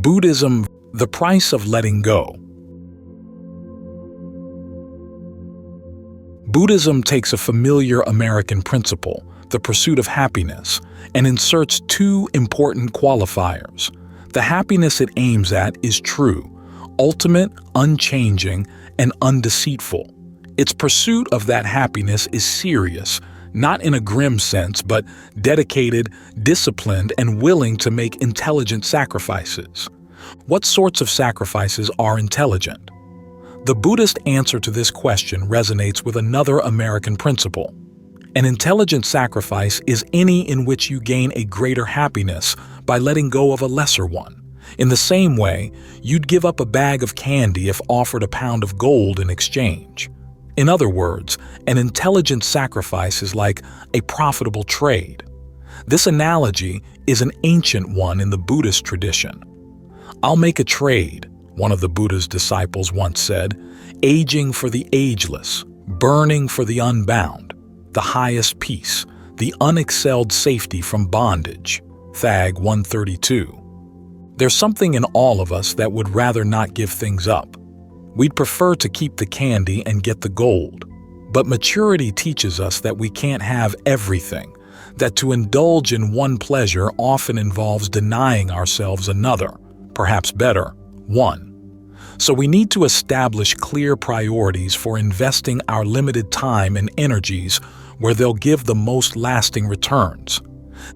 Buddhism, the price of letting go. Buddhism takes a familiar American principle, the pursuit of happiness, and inserts two important qualifiers. The happiness it aims at is true, ultimate, unchanging, and undeceitful. Its pursuit of that happiness is serious, not in a grim sense, but dedicated, disciplined, and willing to make intelligent sacrifices. What sorts of sacrifices are intelligent? The Buddhist answer to this question resonates with another American principle. An intelligent sacrifice is any in which you gain a greater happiness by letting go of a lesser one. In the same way, you'd give up a bag of candy if offered a pound of gold in exchange. In other words, an intelligent sacrifice is like a profitable trade. This analogy is an ancient one in the Buddhist tradition. "I'll make a trade," one of the Buddha's disciples once said, "aging for the ageless, burning for the unbound, the highest peace, the unexcelled safety from bondage." Thag 132. There's something in all of us that would rather not give things up. We'd prefer to keep the candy and get the gold. But maturity teaches us that we can't have everything, that to indulge in one pleasure often involves denying ourselves another, perhaps better, one. So we need to establish clear priorities for investing our limited time and energies where they'll give the most lasting returns.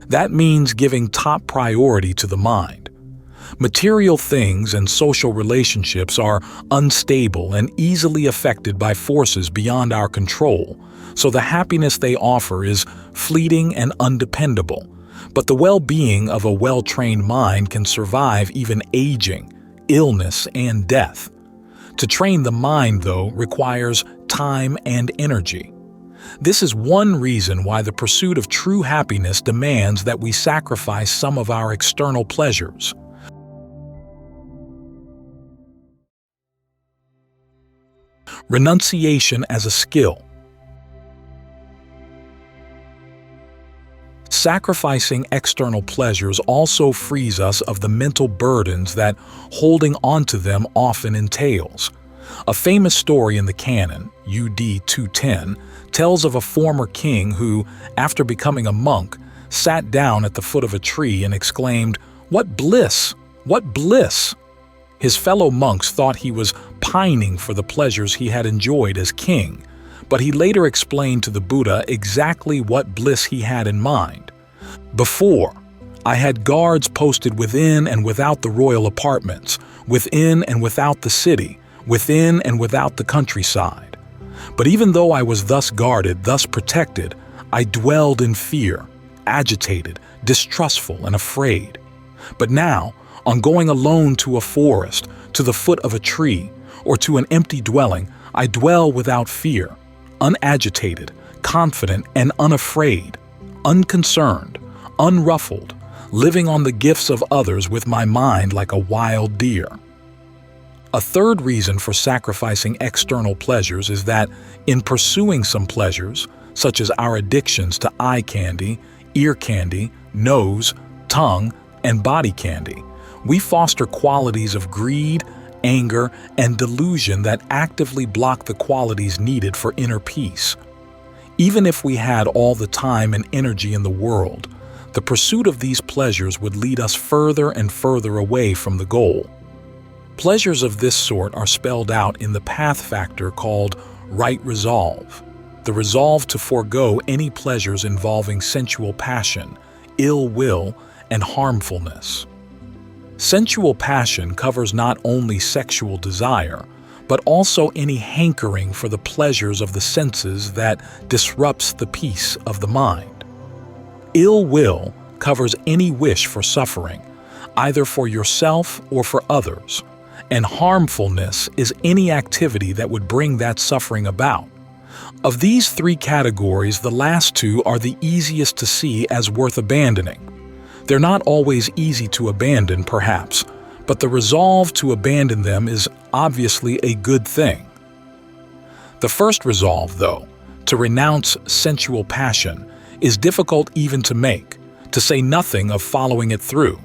That means giving top priority to the mind. Material things and social relationships are unstable and easily affected by forces beyond our control, so the happiness they offer is fleeting and undependable. But the well-being of a well-trained mind can survive even aging, illness, and death. To train the mind, though, requires time and energy. This is one reason why the pursuit of true happiness demands that we sacrifice some of our external pleasures. Renunciation as a skill. Sacrificing external pleasures also frees us of the mental burdens that holding onto them often entails. A famous story in the canon, UD 210, tells of a former king who, after becoming a monk, sat down at the foot of a tree and exclaimed, "What bliss! What bliss!" His fellow monks thought he was pining for the pleasures he had enjoyed as king, but he later explained to the Buddha exactly what bliss he had in mind. "Before, I had guards posted within and without the royal apartments, within and without the city, within and without the countryside. But even though I was thus guarded, thus protected, I dwelled in fear, agitated, distrustful, and afraid. But now, on going alone to a forest, to the foot of a tree, or to an empty dwelling, I dwell without fear, unagitated, confident, and unafraid, unconcerned, unruffled, living on the gifts of others with my mind like a wild deer." A third reason for sacrificing external pleasures is that, in pursuing some pleasures, such as our addictions to eye candy, ear candy, nose, tongue, and body candy, we foster qualities of greed, anger, and delusion that actively block the qualities needed for inner peace. Even if we had all the time and energy in the world, the pursuit of these pleasures would lead us further and further away from the goal. Pleasures of this sort are spelled out in the path factor called right resolve, the resolve to forego any pleasures involving sensual passion, ill will, and harmfulness. Sensual passion covers not only sexual desire, but also any hankering for the pleasures of the senses that disrupts the peace of the mind. Ill will covers any wish for suffering, either for yourself or for others, and harmfulness is any activity that would bring that suffering about. Of these three categories, the last two are the easiest to see as worth abandoning. They're not always easy to abandon, perhaps, but the resolve to abandon them is obviously a good thing. The first resolve, though, to renounce sensual passion, is difficult even to make, to say nothing of following it through.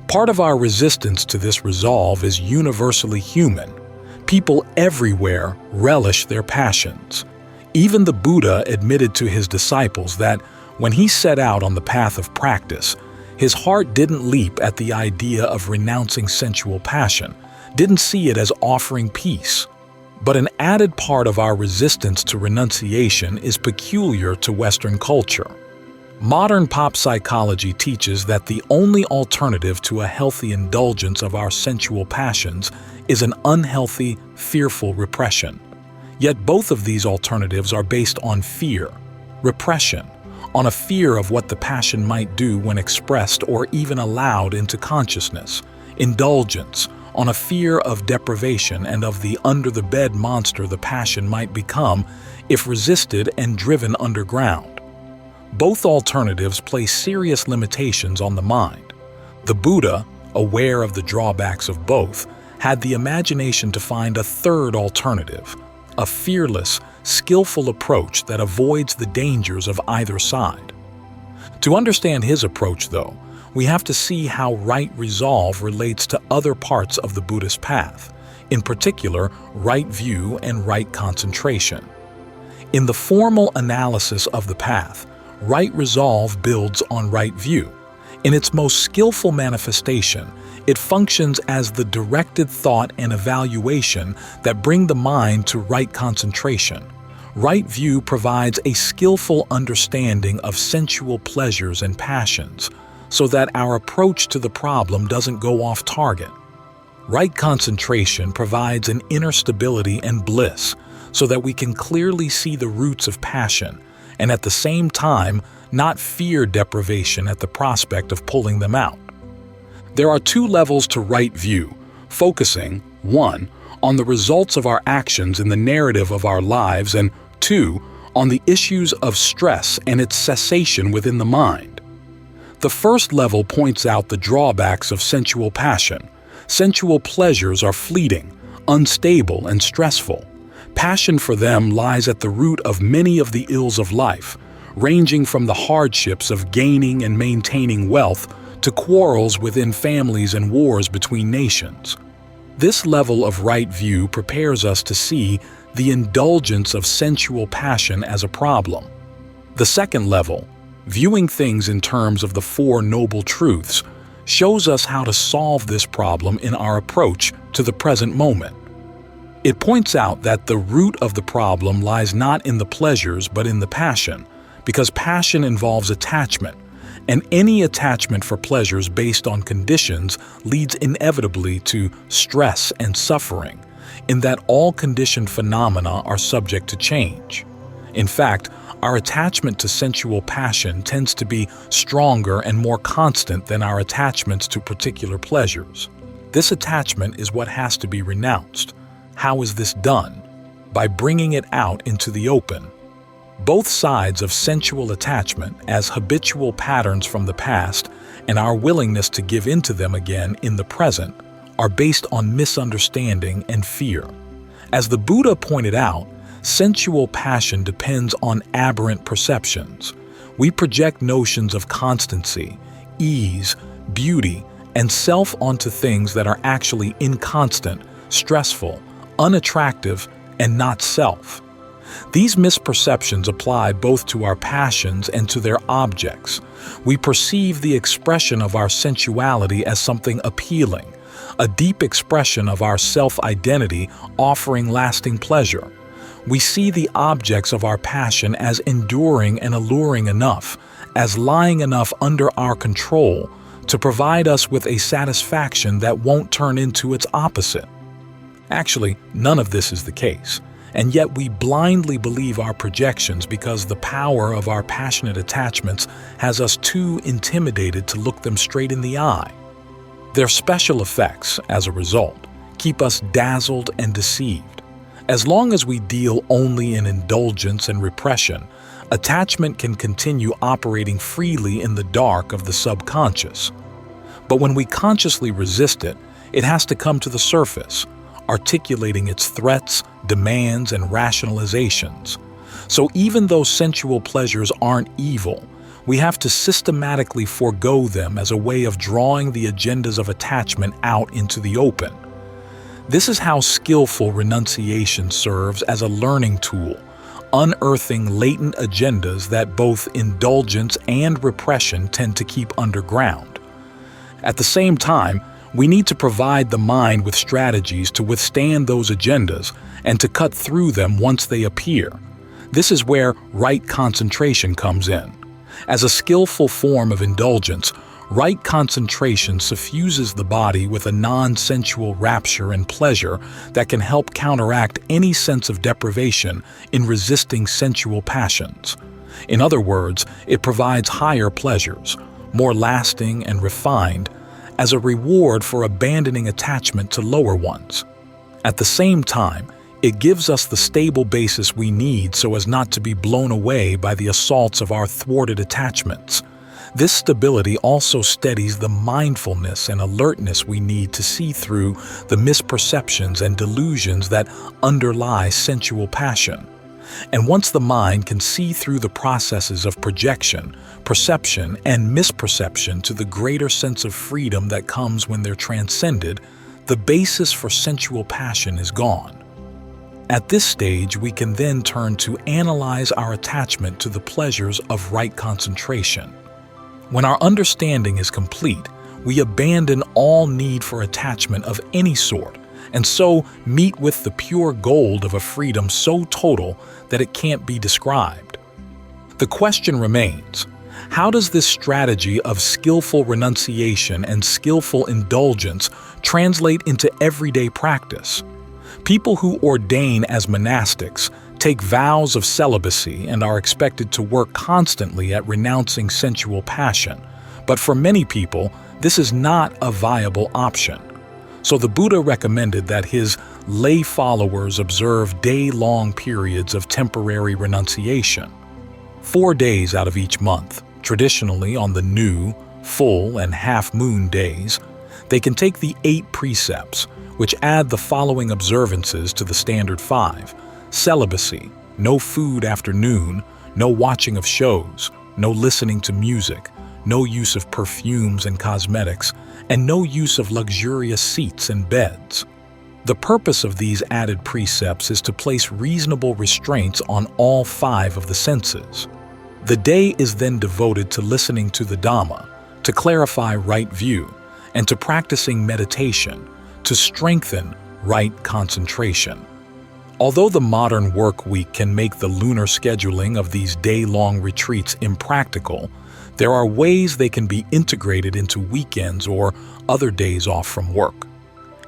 Part of our resistance to this resolve is universally human. People everywhere relish their passions. Even the Buddha admitted to his disciples that when he set out on the path of practice, his heart didn't leap at the idea of renouncing sensual passion, didn't see it as offering peace. But an added part of our resistance to renunciation is peculiar to Western culture. Modern pop psychology teaches that the only alternative to a healthy indulgence of our sensual passions is an unhealthy, fearful repression. Yet both of these alternatives are based on fear, repression, on a fear of what the passion might do when expressed or even allowed into consciousness, indulgence, on a fear of deprivation and of the under-the-bed monster the passion might become if resisted and driven underground. Both alternatives place serious limitations on the mind. The Buddha, aware of the drawbacks of both, had the imagination to find a third alternative, a fearless, skillful approach that avoids the dangers of either side. To understand his approach, though, we have to see how right resolve relates to other parts of the Buddhist path, in particular, right view and right concentration. In the formal analysis of the path, right resolve builds on right view. In its most skillful manifestation, it functions as the directed thought and evaluation that bring the mind to right concentration. Right view provides a skillful understanding of sensual pleasures and passions, so that our approach to the problem doesn't go off target. Right concentration provides an inner stability and bliss, so that we can clearly see the roots of passion, and at the same time not fear deprivation at the prospect of pulling them out. There are two levels to right view, focusing, 1, on the results of our actions in the narrative of our lives, and 2, on the issues of stress and its cessation within the mind. The first level points out the drawbacks of sensual passion. Sensual pleasures are fleeting, unstable, and stressful. Passion for them lies at the root of many of the ills of life, ranging from the hardships of gaining and maintaining wealth to quarrels within families and wars between nations. This level of right view prepares us to see the indulgence of sensual passion as a problem. The second level, viewing things in terms of the Four Noble Truths, shows us how to solve this problem in our approach to the present moment. It points out that the root of the problem lies not in the pleasures but in the passion, because passion involves attachment, and any attachment for pleasures based on conditions leads inevitably to stress and suffering, in that all conditioned phenomena are subject to change. In fact, our attachment to sensual passion tends to be stronger and more constant than our attachments to particular pleasures. This attachment is what has to be renounced. How is this done? By bringing it out into the open. Both sides of sensual attachment, as habitual patterns from the past and our willingness to give in to them again in the present, are based on misunderstanding and fear. As the Buddha pointed out, sensual passion depends on aberrant perceptions. We project notions of constancy, ease, beauty, and self onto things that are actually inconstant, stressful, unattractive, and not self. These misperceptions apply both to our passions and to their objects. We perceive the expression of our sensuality as something appealing, a deep expression of our self-identity offering lasting pleasure. We see the objects of our passion as enduring and alluring enough, as lying enough under our control to provide us with a satisfaction that won't turn into its opposite. Actually, none of this is the case, and yet we blindly believe our projections because the power of our passionate attachments has us too intimidated to look them straight in the eye. Their special effects, as a result, keep us dazzled and deceived. As long as we deal only in indulgence and repression, attachment can continue operating freely in the dark of the subconscious. But when we consciously resist it, it has to come to the surface, articulating its threats, demands, and rationalizations. So even though sensual pleasures aren't evil, We have to systematically forego them as a way of drawing the agendas of attachment out into the open. This is how skillful renunciation serves as a learning tool, unearthing latent agendas that both indulgence and repression tend to keep underground. At the same time, we need to provide the mind with strategies to withstand those agendas and to cut through them once they appear. This is where right concentration comes in. As a skillful form of indulgence, right concentration suffuses the body with a non-sensual rapture and pleasure that can help counteract any sense of deprivation in resisting sensual passions. In other words, it provides higher pleasures, more lasting and refined, as a reward for abandoning attachment to lower ones. At the same time, it gives us the stable basis we need so as not to be blown away by the assaults of our thwarted attachments. This stability also steadies the mindfulness and alertness we need to see through the misperceptions and delusions that underlie sensual passion. And once the mind can see through the processes of projection, perception, and misperception to the greater sense of freedom that comes when they're transcended, the basis for sensual passion is gone. At this stage, we can then turn to analyze our attachment to the pleasures of right concentration. When our understanding is complete, we abandon all need for attachment of any sort, and so meet with the pure gold of a freedom so total that it can't be described. The question remains, how does this strategy of skillful renunciation and skillful indulgence translate into everyday practice? People who ordain as monastics take vows of celibacy and are expected to work constantly at renouncing sensual passion, but for many people, this is not a viable option. So the Buddha recommended that his lay followers observe day-long periods of temporary renunciation. 4 days out of each month, traditionally on the new, full, and half-moon days, they can take the 8 precepts, which add the following observances to the standard 5: celibacy, no food after noon, no watching of shows, no listening to music, no use of perfumes and cosmetics, and no use of luxurious seats and beds. The purpose of these added precepts is to place reasonable restraints on all 5 of the senses. The day is then devoted to listening to the Dhamma, to clarify right view, and to practicing meditation, to strengthen right concentration. Although the modern work week can make the lunar scheduling of these day-long retreats impractical, there are ways they can be integrated into weekends or other days off from work.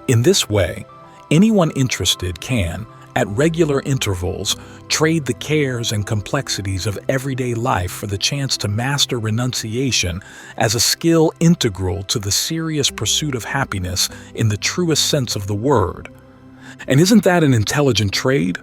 In this way, anyone interested can, at regular intervals, trade the cares and complexities of everyday life for the chance to master renunciation as a skill integral to the serious pursuit of happiness in the truest sense of the word. And isn't that an intelligent trade?